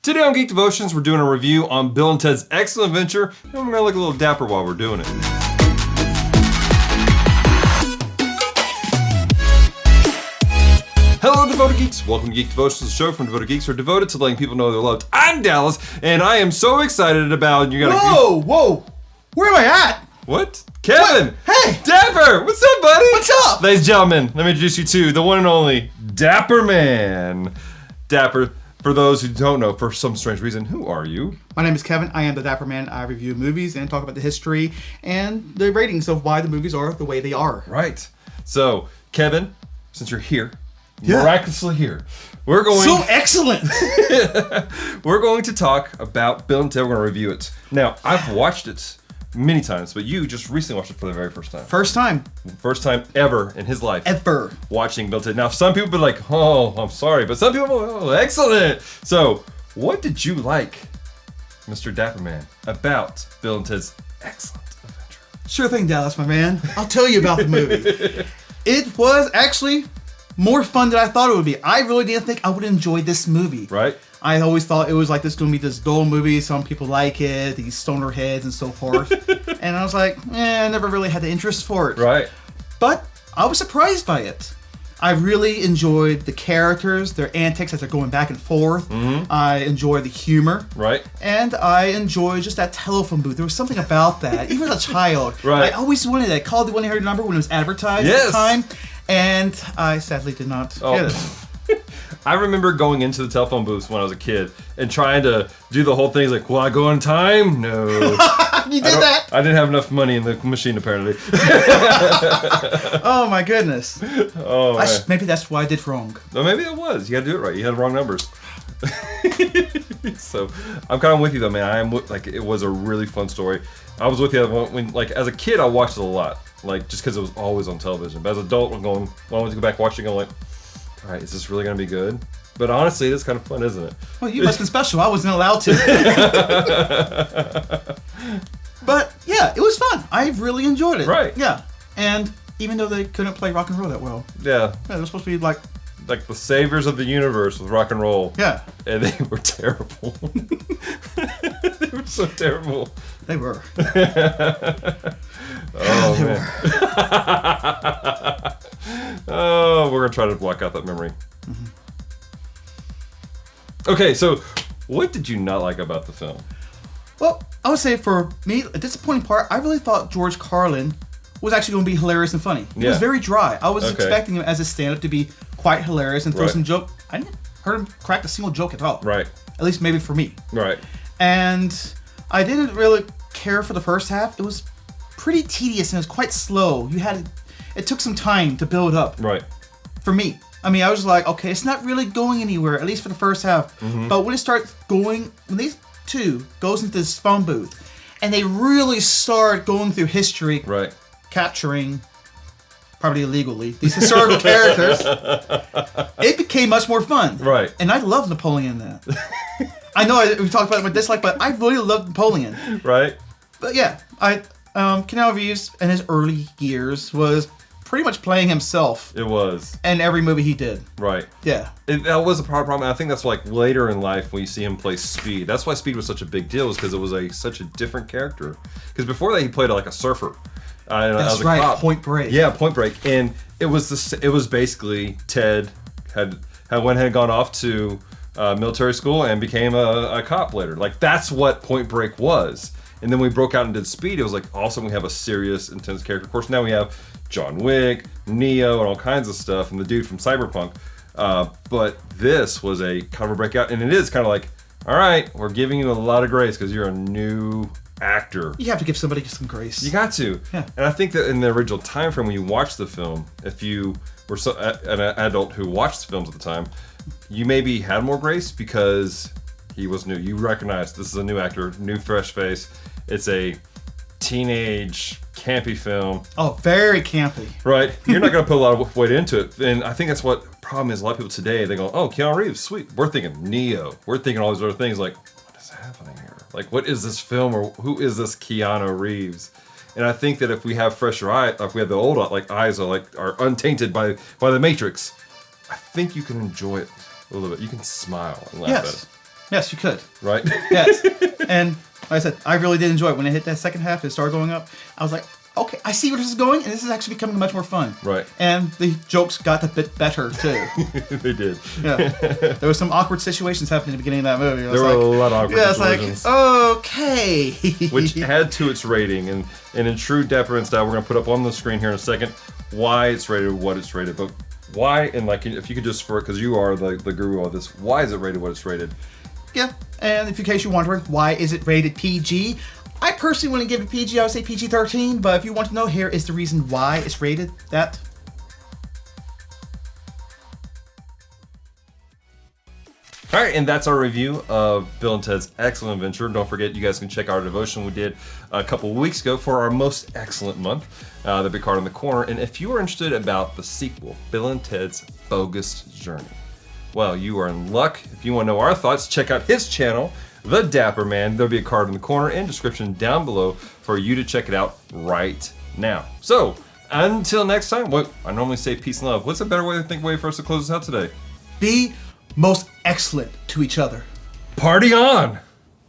Today on Geek Devotions, we're doing a review on Bill and Ted's Excellent Adventure, and we're going to look a little dapper while we're doing it. Hello, Devoted Geeks. Welcome to Geek Devotions, the show from Devoted Geeks who are devoted to letting people know they're loved. I'm Dallas, and I am so excited about... Whoa! Where am I at? What? Kevin! What? Hey! Dapper! What's up, buddy? What's up? Ladies and gentlemen, let me introduce you to the one and only Dapper Man. Dapper, for those who don't know, for some strange reason, who are you? My name is Kevin. I am the Dapper Man. I review movies and talk about the history and the ratings of why the movies are the way they are. Right. So, Kevin, since you're here, miraculously here, we're going... So excellent! We're going to talk about Bill and Ted. We're going to review it. Now, I've watched it many times, but you just recently watched it for the very first time. First time Ever in his life. ever Watching Bill and Ted. Now, some people be like, oh, I'm sorry, but some people, oh, excellent. So, what did you like, Mr. Dapper Man, about Bill and Ted's Excellent Adventure? Sure thing, Dallas, my man. I'll tell you about the movie. It was actually more fun than I thought it would be. I really didn't think I would enjoy this movie. Right? I always thought it was like this going to be this dull movie. Some people like it, these stoner heads and so forth. And I was like, I never really had the interest for it. Right. But I was surprised by it. I really enjoyed the characters, their antics as they're going back and forth. Mm-hmm. I enjoyed the humor. Right. And I enjoyed just that telephone booth. There was something about that. Even as a child, Right. I always wanted that. I called the 1-800 number when it was advertised at the time. And I sadly did not get it. I remember going into the telephone booth when I was a kid and trying to do the whole thing. Like, will I go on time? No. You did that? I didn't have enough money in the machine, apparently. Oh, my goodness. Oh, man. Maybe that's what I did wrong. Well, maybe it was. You got to do it right. You had the wrong numbers. So, I'm kind of with you, though, man. It was a really fun story. I was with you when, like, as a kid, I watched it a lot. Like, just because it was always on television. But as an adult, when I went to go back watching it, I'm like, all right, is this really going to be good? But honestly, it is kind of fun, isn't it? Well, you must have been special. I wasn't allowed to. But, yeah, it was fun. I really enjoyed it. Right. Yeah. And even though they couldn't play rock and roll that well. Yeah. Yeah, they're supposed to be like the saviors of the universe with rock and roll. Yeah. And they were terrible. They were so terrible. They were. Oh, man. Oh, we're going to try to block out that memory. Mm-hmm. Okay, so what did you not like about the film? Well, I would say for me, a disappointing part, I really thought George Carlin was actually going to be hilarious and funny. He was very dry. I was expecting him as a stand-up to be quite hilarious and throw some joke. I didn't heard him crack a single joke at all. Right. At least maybe for me. Right. And I didn't really care for the first half. It was pretty tedious and it was quite slow. It took some time to build up. Right. For me. I mean, I was like, okay, it's not really going anywhere, at least for the first half. Mm-hmm. But when it starts going, when these two goes into this phone booth and they really start going through history, right, capturing, probably illegally, these historical characters, it became much more fun. Right. And I love Napoleon in that. I know we talked about it with dislike, but I really loved Napoleon. Right. But yeah, Keanu Reeves in his early years was pretty much playing himself. It was. In every movie he did. Right. Yeah. That was a problem. I think that's like later in life when you see him play Speed. That's why Speed was such a big deal, is because it was such a different character. Because before that he played like a surfer. That's right. Cop. Point Break. Yeah, Point Break. And it was basically Ted had gone off to military school and became a cop later. Like that's what Point Break was. And then we broke out and did Speed. It was like, all of a sudden we have a serious, intense character. Of course, now we have John Wick, Neo, and all kinds of stuff, and the dude from Cyberpunk. But this was a kind of a breakout, and it is kind of like, all right, we're giving you a lot of grace because you're a new actor. You have to give somebody some grace. You got to. Yeah. And I think that in the original time frame when you watched the film, if you were an adult who watched the films at the time, you maybe had more grace because he was new. You recognized this is a new actor, new fresh face. It's a teenage campy film. Oh, very campy. Right. You're not going to put a lot of weight into it. And I think that's what the problem is. A lot of people today, they go, oh, Keanu Reeves, sweet. We're thinking Neo. We're thinking all these other things like, what is happening here? Like, what is this film, or who is this Keanu Reeves? And I think that if we have fresher eyes, if we have the old eyes are untainted by the Matrix, I think you can enjoy it a little bit. You can smile and laugh at it. Yes, you could. Right? Yes. And like I said, I really did enjoy it. When it hit that second half, it started going up. I was like, okay, I see where this is going, and this is actually becoming much more fun. Right. And the jokes got a bit better, too. They did. Yeah. There were some awkward situations happening at the beginning of that movie. There were a lot of awkward situations. Like, okay. Which add to its rating. And in true Dapper Man style, we're going to put up on the screen here in a second why it's rated, what it's rated. But why, and like, if you could just, because you are the guru of this, why is it rated what it's rated? Yeah. And in case you're wondering, why is it rated PG? I personally wouldn't give it PG, I would say PG-13, but if you want to know, here is the reason why it's rated that. Alright, and that's our review of Bill and Ted's Excellent Adventure. Don't forget, you guys can check our devotion we did a couple of weeks ago for our most excellent month. That'll be card in the corner. And if you are interested about the sequel, Bill and Ted's Bogus Journey, well, you are in luck. If you want to know our thoughts, check out his channel, The Dapper Man. There'll be a card in the corner and description down below for you to check it out right now. So, until next time, what I normally say peace and love. What's a better way for us to close this out today? Be most excellent to each other. Party on!